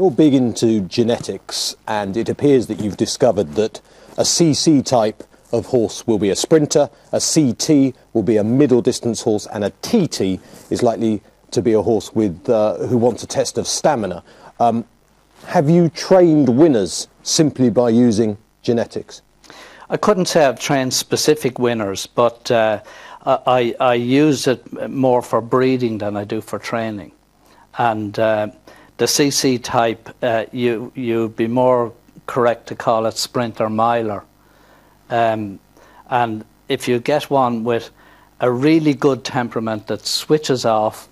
you're big into genetics, and it appears that you've discovered that a CC type of horse will be a sprinter, a CT will be a middle distance horse, and a TT is likely to be a horse with who wants a test of stamina. Have you trained winners simply by using genetics? I couldn't say I've trained specific winners, but I use it more for breeding than I do for training. And the CC type, you'd be more correct to call it sprinter miler. And if you get one with a really good temperament that switches off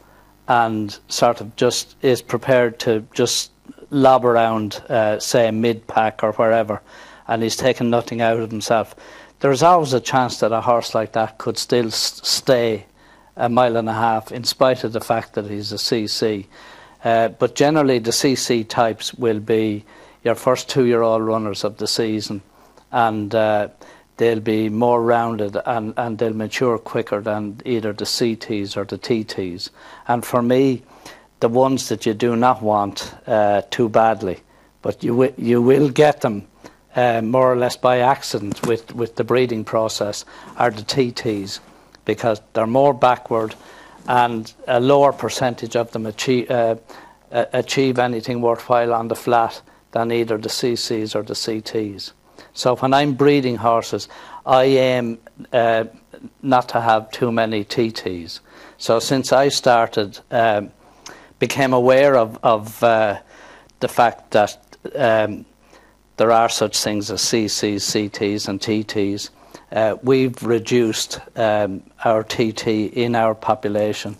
and sort of just is prepared to just lob around, say, mid-pack or wherever, and he's taking nothing out of himself, there's always a chance that a horse like that could still stay a mile and a half in spite of the fact that he's a CC. But generally the CC types will be your first 2-year-old runners of the season, and they'll be more rounded and they'll mature quicker than either the CTs or the TTs. And for me, the ones that you do not want too badly, but you will get them more or less by accident with the breeding process, are the TTs, because they're more backward and a lower percentage of them achieve anything worthwhile on the flat than either the CCs or the CTs. So when I'm breeding horses, I aim not to have too many TTs. So since I started, became aware of the fact that there are such things as CCs, CTs and TTs, we've reduced our TT in our population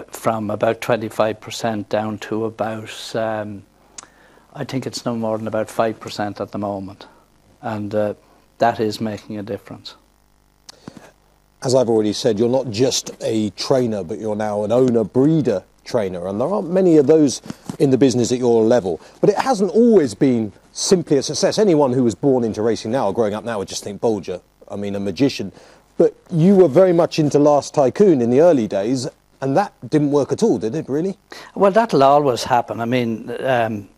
from about 25% down to about, I think it's no more than about 5% at the moment. And that is making a difference. As I've already said, you're not just a trainer, but you're now an owner-breeder trainer, and there aren't many of those in the business at your level. But it hasn't always been simply a success. Anyone who was born into racing now or growing up now would just think Bolger, I mean, a magician. But you were very much into Last Tycoon in the early days, and that didn't work at all, did it, really? Well, that'll always happen. I mean,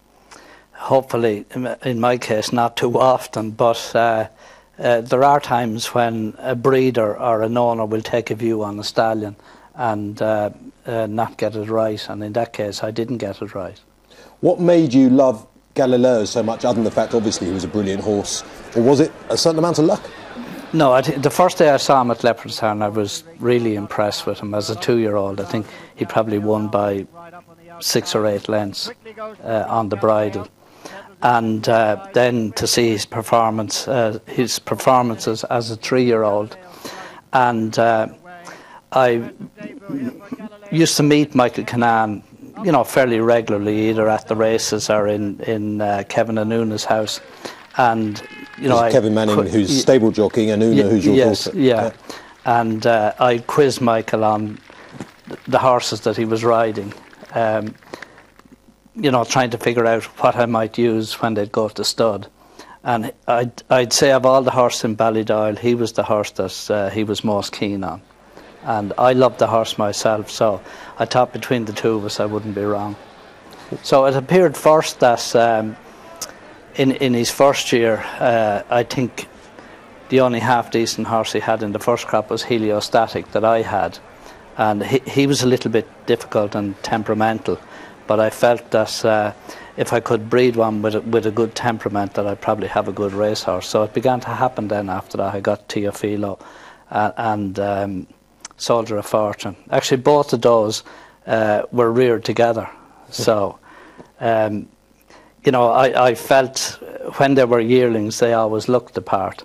hopefully, in my case, not too often, but there are times when a breeder or an owner will take a view on a stallion and not get it right, and in that case I didn't get it right. What made you love Galileo so much, other than the fact obviously he was a brilliant horse, or was it a certain amount of luck? No, the first day I saw him at Leopardstown I was really impressed with him. As a 2-year-old, I think he probably won by 6 or 8 lengths on the bridle. And then to see his performances as a 3-year-old. And I used to meet Michael Kinane, you know, fairly regularly, either at the races or in Kevin and Una's house. And you know, Kevin Manning, who's stable jockeying, and Una, who's your daughter. Yeah. And I quizzed Michael on the horses that he was riding. You know, trying to figure out what I might use when they'd go to stud. And I'd say of all the horses in Ballydoyle, he was the horse that he was most keen on. And I loved the horse myself, so I thought between the two of us I wouldn't be wrong. So it appeared first that in his first year, I think the only half-decent horse he had in the first crop was Heliostatic that I had. And he was a little bit difficult and temperamental. But I felt that if I could breed one with a good temperament, that I'd probably have a good racehorse. So it began to happen then after that. I got Teofilo and Soldier of Fortune. Actually, both of those were reared together. So, you know, I felt when they were yearlings, they always looked the part.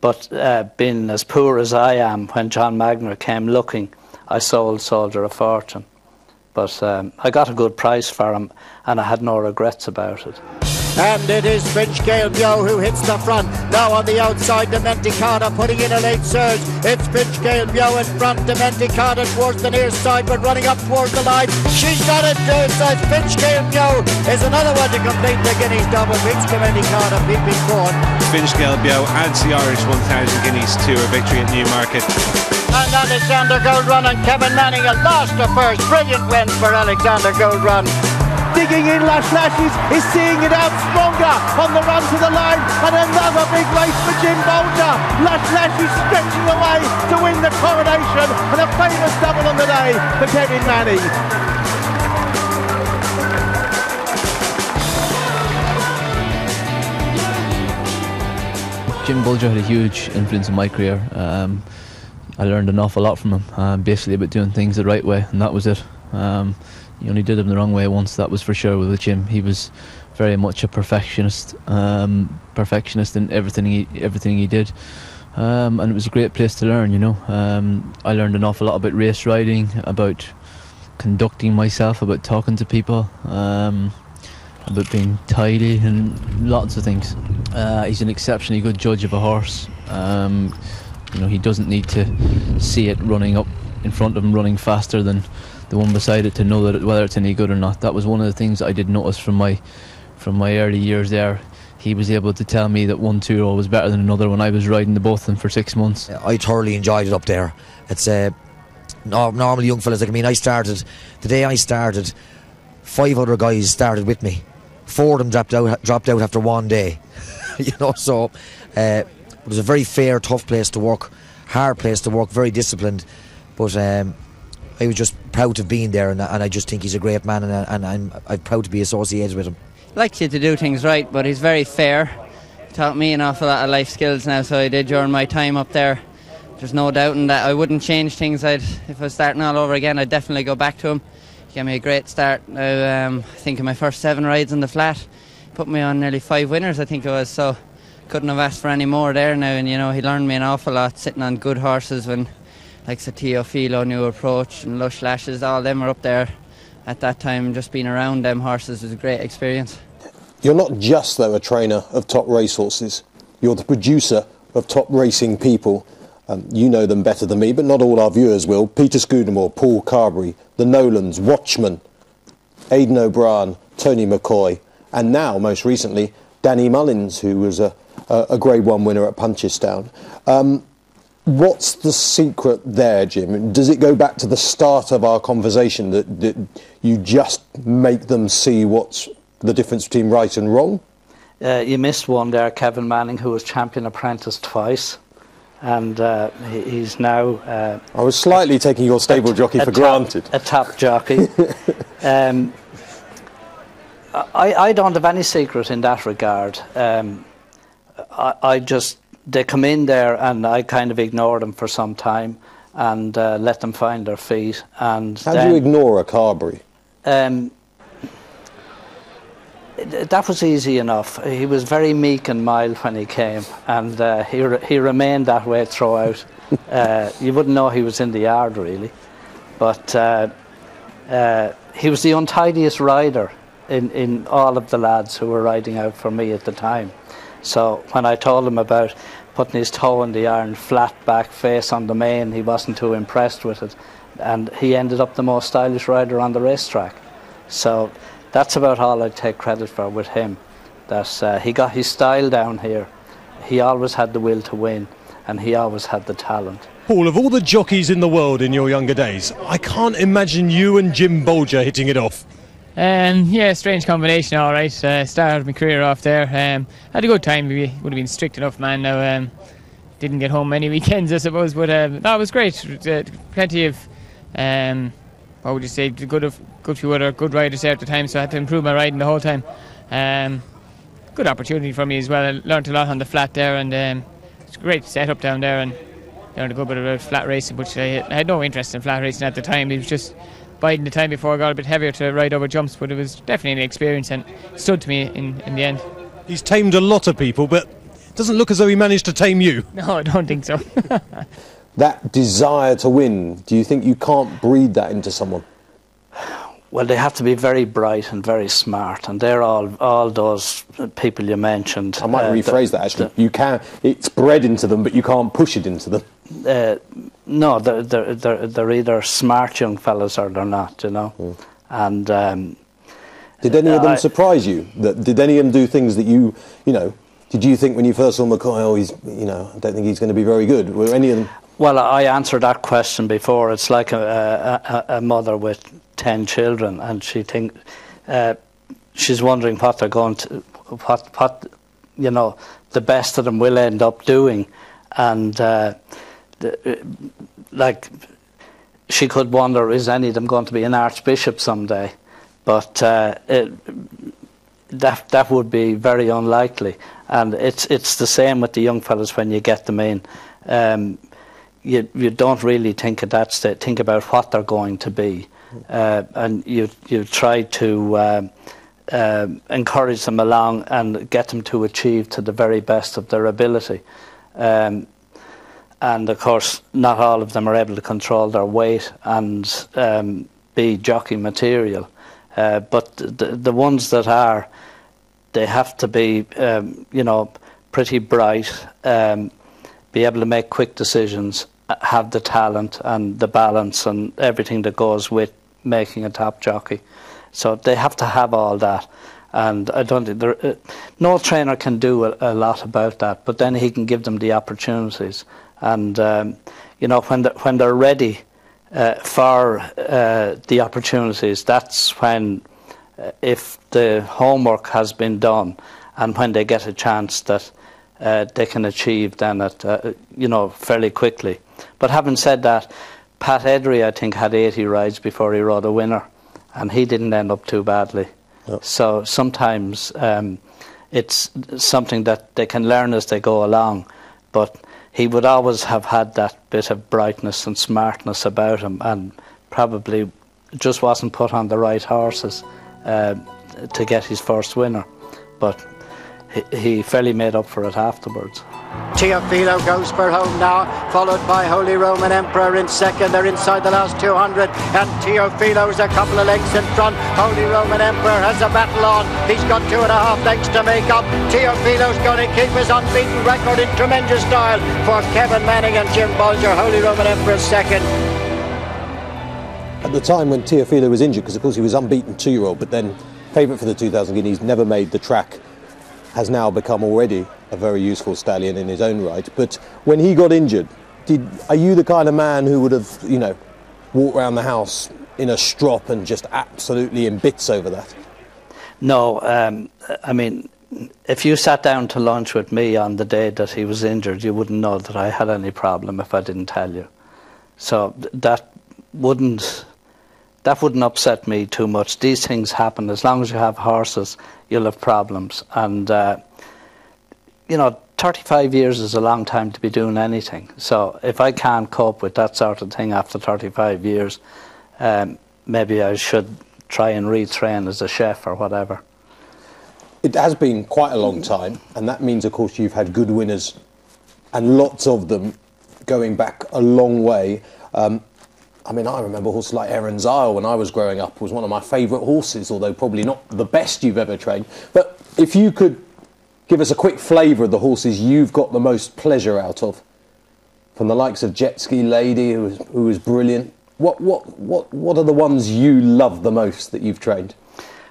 But being as poor as I am, when John Magner came looking, I sold Soldier of Fortune. But I got a good price for him, and I had no regrets about it. And it is Finch Gale Bio who hits the front. Now on the outside, Dementicata putting in a late surge. It's Finch Gale Bio in front. Dementicata towards the near side, but running up towards the line. She's got it to its side. Finch Gale Bio is another one to complete the Guineas double. Beats Dementicata, beeping forward. Finch Gale Bio adds the Irish 1,000 guineas to a victory at Newmarket. And Alexander Goldrun and Kevin Manning a last to first. Brilliant win for Alexander Goldrun. digging in. Lush is seeing it out stronger on the run to the line, and another big race for Jim Bolger. Lush is stretching away to win the coronation, and a famous double on the day for Kevin Manning. Jim Bolger had a huge influence in my career. I learned an awful lot from him, basically about doing things the right way, and that was it. You only did them the wrong way once, that was for sure with Jim. He was very much a perfectionist in everything he did, and it was a great place to learn. You know, I learned an awful lot about race riding, about conducting myself, about talking to people, about being tidy, and lots of things. He's an exceptionally good judge of a horse. You know, he doesn't need to see it running up in front of him, running faster than the one beside it to know that whether it's any good or not. That was one of the things I did notice from my early years there. He was able to tell me that one 2-year-old was better than another when I was riding the both of them for 6 months. I thoroughly enjoyed it up there. It's normally young fellas, like, I mean, the day I started, 5 other guys started with me. 4 of them dropped out after 1 day. You know, so it was a very fair, tough place to work, hard place to work, very disciplined. But I was just proud to have been there, and I just think he's a great man, and I'm proud to be associated with him. He likes you to do things right, but he's very fair. He taught me an awful lot of life skills now, so I did during my time up there. There's no doubting that I wouldn't change things. If I was starting all over again, I'd definitely go back to him. He gave me a great start. Now, I think in my first 7 rides in the flat, put me on nearly 5 winners, I think it was, so couldn't have asked for any more there now. And you know, he learned me an awful lot sitting on good horses when, like Satio Philo, New Approach and Lush Lashes, all them were up there at that time. Just being around them horses was a great experience. You're not just, though, a trainer of top racehorses. You're the producer of top racing people. You know them better than me, but not all our viewers will. Peter Scudamore, Paul Carberry, the Nolans, Watchman, Aidan O'Brien, Tony McCoy, and now, most recently, Danny Mullins, who was a Grade 1 winner at Punchestown. What's the secret there, Jim? Does it go back to the start of our conversation that you just make them see what's the difference between right and wrong? You missed one there, Kevin Manning, who was champion apprentice twice, and he's now... I was slightly taking your stable jockey for granted. A top jockey. I don't have any secret in that regard. They come in there and I kind of ignore them for some time and let them find their feet. And how do you ignore a Carberry? That was easy enough. He was very meek and mild when he came, and he remained that way throughout. You wouldn't know he was in the yard really, but he was the untidiest rider in all of the lads who were riding out for me at the time. So when I told him about putting his toe in the iron, flat back, face on the mane, he wasn't too impressed with it, and he ended up the most stylish rider on the racetrack. So that's about all I'd take credit for with him, that he got his style down here. He always had the will to win, and he always had the talent. Paul, of all the jockeys in the world in your younger days, I can't imagine you and Jim Bolger hitting it off. Yeah, strange combination, all right. Started my career off there. Had a good time. We would have been strict enough, man. Now, didn't get home many weekends, I suppose, but no, it was great. Plenty of, what would you say, good few other good riders there at the time, so I had to improve my riding the whole time. Good opportunity for me as well. I learnt a lot on the flat there, and it's a great setup down there, and learned a good bit about flat racing, which I had no interest in flat racing at the time. It was just biding the time before I got a bit heavier to ride over jumps, but it was definitely an experience and stood to me in the end. He's tamed a lot of people, but it doesn't look as though he managed to tame you. No, I don't think so. That desire to win, do you think you can't breed that into someone? Well, they have to be very bright and very smart, and they're all those people you mentioned. I might rephrase that actually. You can, it's bred into them, but you can't push it into them. No, they're either smart young fellas or they're not, you know. And did any of them surprise you? Did any of them do things that you know? Did you think when you first saw McCoy, oh, he's, I don't think he's going to be very good? Were any of them? Well, I answered that question before. It's like a mother with 10 children, and she thinks she's wondering what they're going to, what you know, the best of them will end up doing, and like she could wonder, is any of them going to be an archbishop someday? But that would be very unlikely, and it's the same with the young fellas when you get them in. You don't really think at that stage, think about what they're going to be, and you try to encourage them along and get them to achieve to the very best of their ability. And of course, not all of them are able to control their weight and be jockey material. But the ones that are, they have to be, you know, pretty bright, be able to make quick decisions, have the talent and the balance and everything that goes with making a top jockey. So they have to have all that. And I don't think no trainer can do a lot about that, but then he can give them the opportunities. And you know, when they're ready for the opportunities, that's when, if the homework has been done, and when they get a chance that they can achieve then you know, fairly quickly. But having said that, Pat Edry, I think, had 80 rides before he rode a winner, and he didn't end up too badly. Yep. So sometimes it's something that they can learn as they go along, but he would always have had that bit of brightness and smartness about him, and probably just wasn't put on the right horses to get his first winner. But he fairly made up for it afterwards. Teofilo goes for home now, followed by Holy Roman Emperor in second. They're inside the last 200, and Teofilo's a couple of lengths in front. Holy Roman Emperor has a battle on. He's got 2.5 lengths to make up. Teofilo's going to keep his unbeaten record in tremendous style for Kevin Manning and Jim Bolger. Holy Roman Emperor second. At the time when Teofilo was injured, because of course he was unbeaten 2-year-old, but then favourite for the 2000 Guineas, never made the track, has now become already a very useful stallion in his own right. But when he got injured, are you the kind of man who would have, you know, walked around the house in a strop and just absolutely in bits over that? No, I mean, if you sat down to lunch with me on the day that he was injured, you wouldn't know that I had any problem if I didn't tell you. So that wouldn't upset me too much. These things happen. As long as you have horses, you'll have problems. And you know, 35 years is a long time to be doing anything. So if I can't cope with that sort of thing after 35 years, maybe I should try and retrain as a chef or whatever. It has been quite a long time, and that means, of course, you've had good winners, and lots of them going back a long way. I mean, I remember horses like Erin's Isle when I was growing up was one of my favourite horses, although probably not the best you've ever trained. But if you could give us a quick flavour of the horses you've got the most pleasure out of, from the likes of Jet Ski Lady, who was brilliant. What are the ones you love the most that you've trained?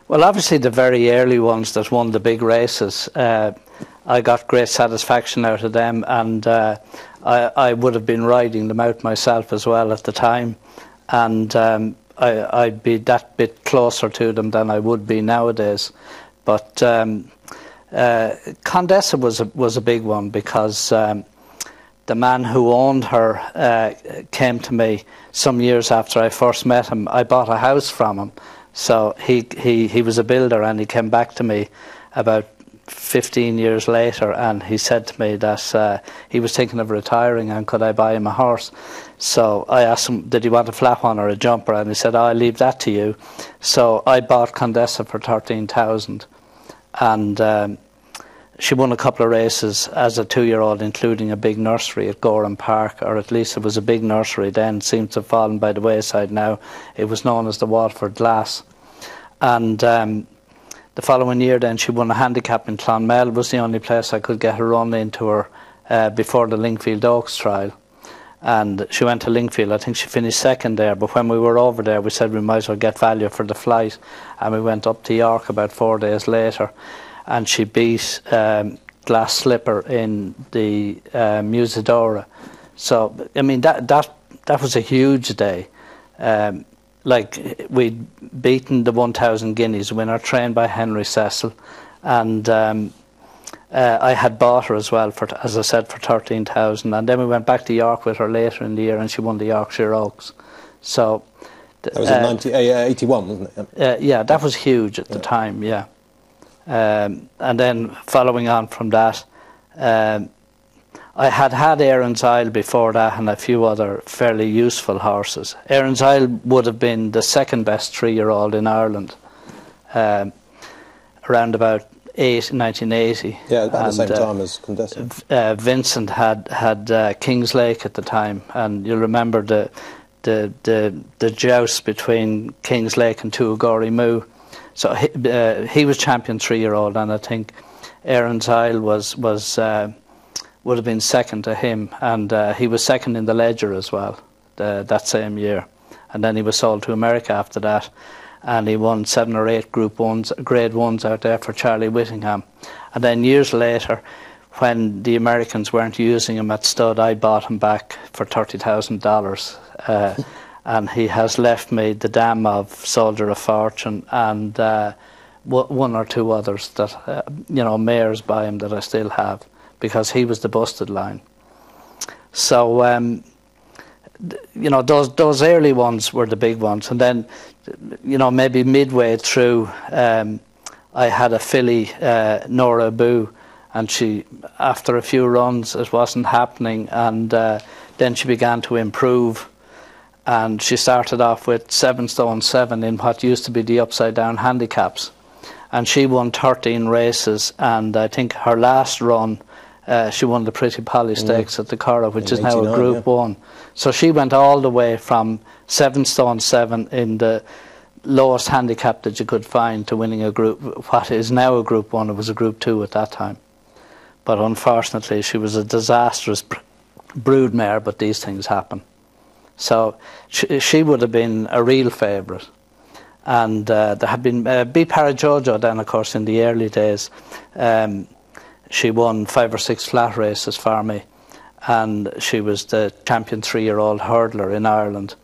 Well, obviously the very early ones that won the big races. I got great satisfaction out of them, and I would have been riding them out myself as well at the time, and I'd be that bit closer to them than I would be nowadays. But Condessa was a big one, because the man who owned her came to me some years after I first met him. I bought a house from him, so he was a builder, and he came back to me about 15 years later, and he said to me that he was thinking of retiring, and could I buy him a horse. So I asked him, did he want a flat one or a jumper, and he said, I'll leave that to you. So I bought Condessa for 13,000, and she won a couple of races as a 2-year-old, including a big nursery at Goldrun Park, or at least it was a big nursery then. Seems to have fallen by the wayside now. It was known as the Waterford Glass. And the following year then she won a handicap in Clonmel. It was the only place I could get her run into her before the Lingfield Oaks trial. And she went to Lingfield. I think she finished second there, but when we were over there we said we might as well get value for the flight, and we went up to York about 4 days later, and she beat Glass Slipper in the Musidora. So I mean that was a huge day. like we'd beaten the 1,000 guineas winner, trained by Henry Cecil, and I had bought her as well for, as I said, for 13,000. And then we went back to York with her later in the year, and she won the Yorkshire Oaks. So that was in 81, wasn't it? yeah, that was huge at the time. Yeah, and then following on from that, I had Aaron's Isle before that, and a few other fairly useful horses. Aaron's Isle would have been the second best 3-year-old in Ireland, around about 1980. Yeah, about the same time as Condessa. Vincent had King's Lake at the time, and you'll remember the joust between King's Lake and Tuagori Moo. So he was champion 3-year-old, and I think Aaron's Isle would have been second to him, and he was second in the Ledger as well that same year. And then he was sold to America after that, and he won 7 or 8 Group 1s, Grade 1s out there for Charlie Whittingham. And then years later, when the Americans weren't using him at stud, I bought him back for $30,000, and he has left me the dam of Soldier of Fortune and 1 or 2 others that mares by him that I still have, because he was the busted line. So those early ones were the big ones, and then maybe midway through I had a filly, Nora Boo, and she, after a few runs, it wasn't happening, and then she began to improve, and she started off with 7 stone 7 in what used to be the upside down handicaps, and she won 13 races, and I think her last run she won the Pretty Polly Stakes at the Curragh, which is now a Group 1. So she went all the way from 7 stone 7 in the lowest handicap that you could find to winning a group, what is now a Group 1. It was a Group 2 at that time. But unfortunately, she was a disastrous broodmare, but these things happen. So she would have been a real favourite. And there had been B. Parajojo then, of course, in the early days. She won 5 or 6 flat races for me, and she was the champion 3-year-old hurdler in Ireland,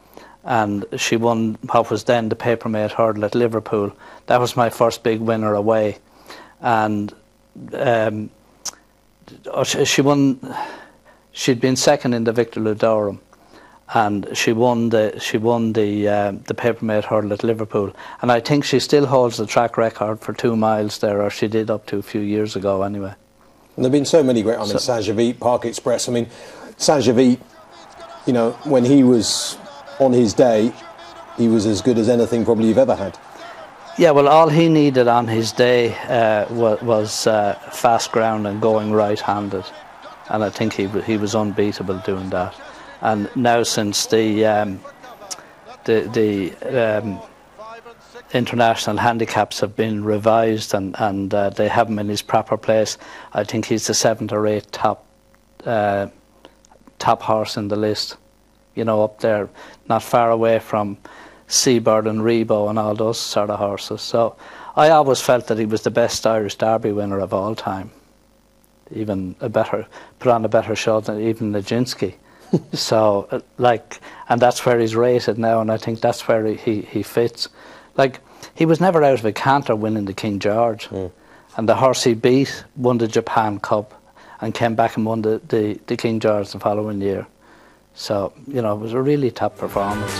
and she won what was then the Papermate Hurdle at Liverpool. That was my first big winner away, and she won. She'd been second in the Victor Ludorum, and she won the Papermate Hurdle at Liverpool, and I think she still holds the track record for 2 miles there, or she did up to a few years ago anyway. And there have been so many great, Saint-Javit, Park Express. I mean, Saint-Javit, when he was on his day, he was as good as anything probably you've ever had. Yeah, well, all he needed on his day was fast ground and going right-handed. And I think he was unbeatable doing that. And now since the international handicaps have been revised and they have him in his proper place, I think he's the 7th or 8th top horse in the list. Up there, not far away from Seabird and Rebo and all those sort of horses. So I always felt that he was the best Irish Derby winner of all time. Even put on a better show than even Nijinsky. So, and that's where he's rated now, and I think that's where he fits. He was never out of a canter winning the King George. And the horse he beat won the Japan Cup and came back and won the King George the following year. So, it was a really top performance.